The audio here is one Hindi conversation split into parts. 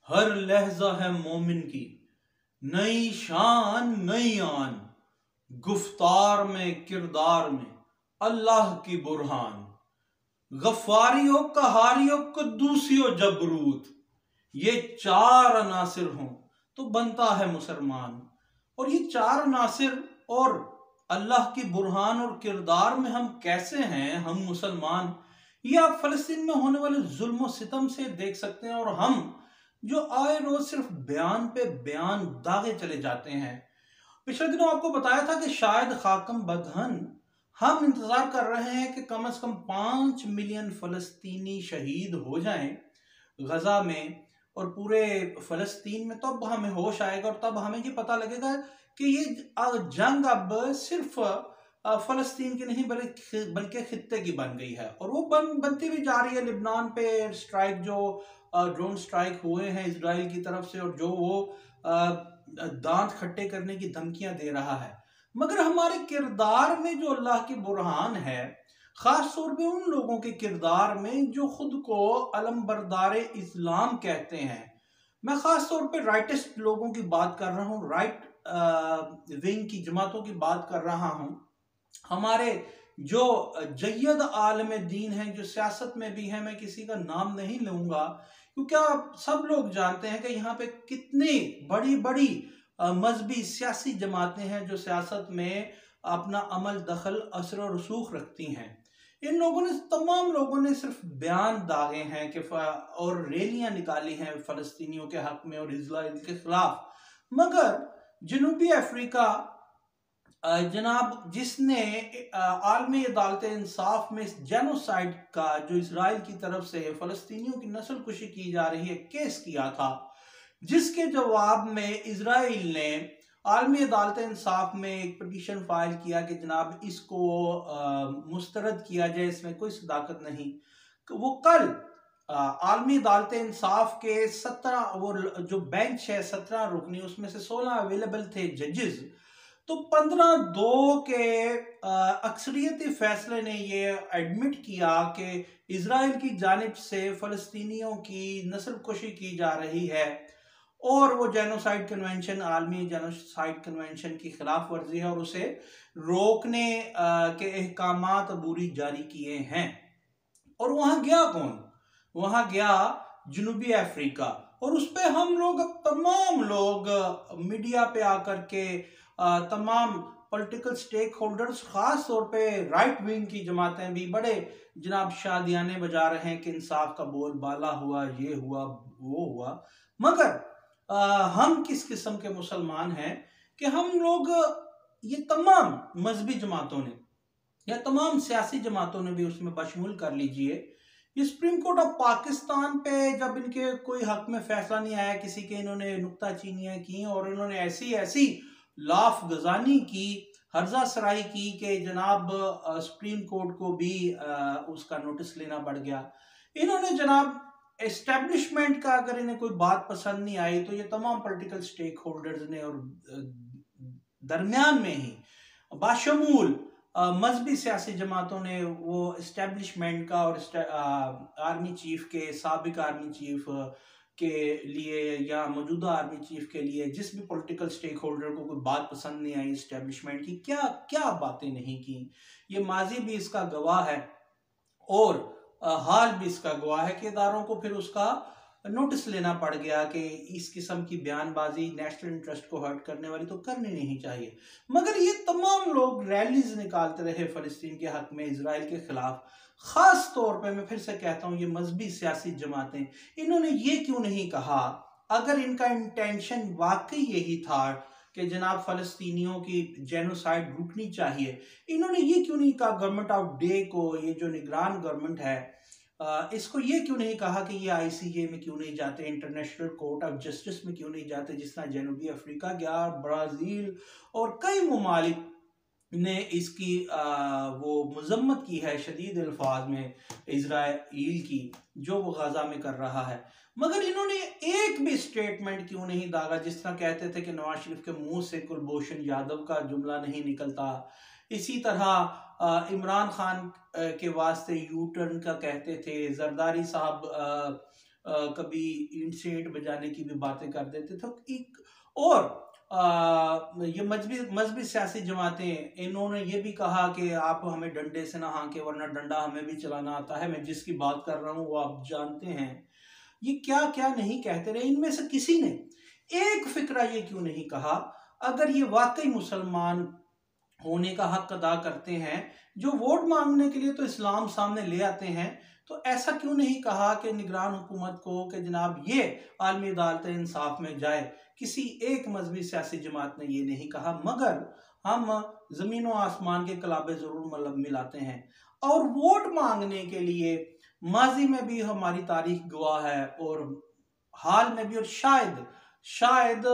हर लहजा है मोमिन की नई शान नई आन, गुफ्तार में किरदार में अल्लाह की बुरहान। गफ्फारियो कहारियो कुद्दूसियो जबरूत, ये चार अनासिर हों तो बनता है मुसलमान। और ये चार अनासिर और अल्लाह की बुरहान और किरदार में हम कैसे हैं हम मुसलमान, ये आप फलस्तीन में होने वाले जुल्म सितम से देख सकते हैं। और हम जो आए रोज सिर्फ बयान पे बयान दागे चले जाते हैं। पिछले दिनों आपको बताया था कि शायद खाकम बदहन हम इंतजार कर रहे हैं कि कम से कम 5 मिलियन फलस्तीनी शहीद हो जाएं गजा में और पूरे फलस्तीन में, तब हमें होश आएगा और तब हमें ये पता लगेगा कि ये जंग अब सिर्फ फलस्तीन की नहीं बल्कि खित्ते की बन गई है। और वो बनती भी जा रही है। लिबनान पे स्ट्राइक, जो ड्रोन स्ट्राइक हुए हैं इसराइल की तरफ से, और जो वो दांत खट्टे करने की धमकियां दे रहा है। मगर हमारे किरदार में जो अल्लाह की बुरहान है, खास तौर पे उन लोगों के किरदार में जो खुद को अलमबरदार इस्लाम कहते हैं। मैं खास तौर पे राइटिस्ट लोगों की बात कर रहा हूँ, राइट विंग की जमातों की बात कर रहा हूँ। हमारे जो जय्यद आलम दीन हैं, जो सियासत में भी हैं, मैं किसी का नाम नहीं लूंगा क्योंकि आप सब लोग जानते हैं कि यहाँ पे कितनी बड़ी बड़ी मजहबी सियासी जमातें हैं जो सियासत में अपना अमल दखल असर और रसूख रखती हैं। इन लोगों ने, तमाम लोगों ने सिर्फ बयान दागे हैं कि और रैलियां निकाली हैं फलस्तीनियों के हक में और इजराइल के खिलाफ। मगर जनूबी अफ्रीका जनाब, जिसने आलमी अदालत इंसाफ में जेनोसाइड का, जो इसराइल की तरफ से फलस्तीनियों की नस्ल कुशी की जा रही है, केस किया था, जिसके जवाब में इसराइल ने आलमी अदालत इंसाफ में एक पिटीशन फाइल किया कि जनाब इसको मुस्तरद किया जाए, इसमें कोई सदाकत नहीं। वो कल आलमी अदालत इंसाफ के 17, वो जो बेंच है 17 रुकनी, उसमें से 16 अवेलेबल थे जजेस। तो 15-2 के अक्सरियती फैसले ने ये एडमिट किया कि इसराइल की जानिब से फलस्तीनियों की नस्लकुशी की जा रही है और वो जेनोसाइड कन्वेंशन, आलमी जेनोसाइड कन्वेंशन की खिलाफ वर्जी है और उसे रोकने के अहकामात अबूरी जारी किए हैं। और वहां गया कौन? वहां गया जनूबी अफ्रीका। और उस पर हम लोग, अब तमाम लोग मीडिया पे आकर के तमाम पॉलिटिकल स्टेक होल्डर्स, खास तौर पे राइट विंग की जमातें भी बड़े जनाब शादियाने बजा रहे हैं कि इंसाफ का बोलबाला हुआ, ये हुआ, वो हुआ। मगर हम किस किस्म के मुसलमान हैं कि हम लोग, ये तमाम मजहबी जमातों ने या तमाम सियासी जमातों ने भी उसमें बशमूल कर लीजिए, ये सुप्रीम कोर्ट ऑफ पाकिस्तान पे जब इनके कोई हक में फैसला नहीं आया, किसी के इन्होंने नुक्ताचीनियां की और इन्होंने ऐसी ऐसी लाफ गजानी की, हर्जा सराई की कि जनाब सुप्रीम कोर्ट को भी उसका नोटिस लेना पड़ गया। इन्होंने जनाब एस्टेब्लिशमेंट का, अगर इन्हें कोई बात पसंद नहीं आई तो ये तमाम पॉलिटिकल स्टेक होल्डर्स ने और दरमियान में ही बाशमूल मजहबी सियासी जमातों ने वो एस्टेब्लिशमेंट का और आर्मी चीफ के, साबिक आर्मी चीफ के लिए या मौजूदा आर्मी चीफ के लिए, जिस भी पॉलिटिकल स्टेक होल्डर को कोई बात पसंद नहीं आई एस्टेब्लिशमेंट की, क्या क्या बातें नहीं की। ये माजी भी इसका गवाह है और हाल भी इसका गवाह है कि इदारों को फिर उसका नोटिस लेना पड़ गया कि इस किस्म की बयानबाजी नेशनल इंटरेस्ट को हर्ट करने वाली तो करनी नहीं चाहिए। मगर ये तमाम लोग रैलीज निकालते रहे फलस्तीन के हक में, इसराइल के खिलाफ। खास तौर पे मैं फिर से कहता हूँ, ये मजहबी सियासी जमातें, इन्होंने ये क्यों नहीं कहा, अगर इनका इंटेंशन वाकई यही था कि जनाब फलस्तीनियों की जेनोसाइड रुकनी चाहिए, इन्होंने ये क्यों नहीं कहा गवर्नमेंट ऑफ डे को, ये जो निगरान गवर्नमेंट है, इसको ये क्यों नहीं कहा कि ये ICJ में क्यों नहीं जाते, इंटरनेशनल कोर्ट ऑफ जस्टिस में क्यों नहीं जाते, जिस तरह जनूबी अफ्रीका गया, ब्राज़ील और कई ममालिक ने इसकी वो मजम्मत की है शदीद अल्फाज में इजराइल की, जो वो गजा में कर रहा है। मगर इन्होंने एक भी स्टेटमेंट क्यों नहीं दागा, जिस तरह कहते थे कि नवाज शरीफ के मुंह से कुलभूषण यादव का जुमला नहीं निकलता, इसी तरह इमरान खान के वास्ते यू टर्न का कहते थे, जरदारी साहब कभी ईंट से ईंट बजाने की भी बातें कर देते थे। एक और ये मजहबी सियासी जमातें, इन्होंने ये भी कहा कि आप हमें डंडे से ना हाँके वरना डंडा हमें भी चलाना आता है। मैं जिसकी बात कर रहा हूँ वो आप जानते हैं। ये क्या क्या नहीं कहते रहे। इनमें से किसी ने एक फिक्रा ये क्यों नहीं कहा, अगर ये वाकई मुसलमान होने का हक अदा करते हैं, जो वोट मांगने के लिए तो इस्लाम सामने ले आते हैं, तो ऐसा क्यों नहीं कहा कि निगरान हुकूमत को कि जनाब ये आलमी अदालत इंसाफ में जाए। किसी एक मजहबी सियासी जमात ने ये नहीं कहा, मगर हम जमीन व आसमान के कलाबे जरूर मतलब मिलाते हैं। और वोट मांगने के लिए माजी में भी हमारी तारीख गवाह है और हाल में भी, और शायद शायद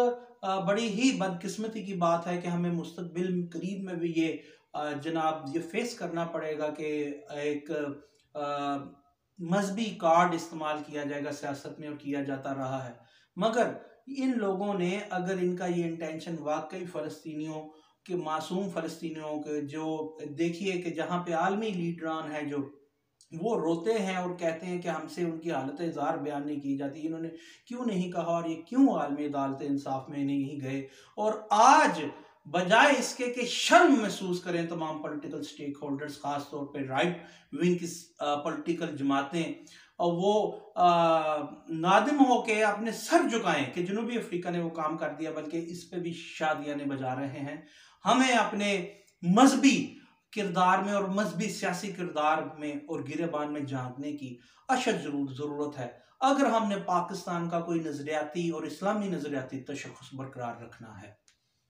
बड़ी ही बदकिस्मती की बात है कि हमें मुस्तकबिल करीब में भी ये जनाब ये फेस करना पड़ेगा कि एक मजहबी कार्ड इस्तेमाल किया जाएगा सियासत में, और किया जाता रहा है। मगर इन लोगों ने, अगर इनका ये इंटेंशन वाकई फ़लस्तीनियों के, मासूम फ़लस्तीनियों के, जो देखिए कि जहाँ पे आलमी लीडरान है जो वो रोते हैं और कहते हैं कि हमसे उनकी हालत इज़हार बयान नहीं की जाती, इन्होंने क्यों नहीं कहा और ये क्यों आलमी अदालत इंसाफ में नहीं गए। और आज बजाय इसके कि शर्म महसूस करें तमाम पॉलिटिकल स्टेक होल्डर्स, खास तौर पे राइट विंग की पॉलिटिकल जमातें, और वो नादिम होके अपने सर झुकाएं कि जनूबी अफ्रीका ने वो काम कर दिया, बल्कि इस पे भी शादियां ने बजा रहे हैं। हमें अपने मजहबी किरदार में और मजहबी सियासी किरदार में और गिरेबान में झांकने की अशद जरूरत है, अगर हमने पाकिस्तान का कोई नजरियाती और इस्लामी नजरियाती तशख़्ख़ुस बरकरार रखना है।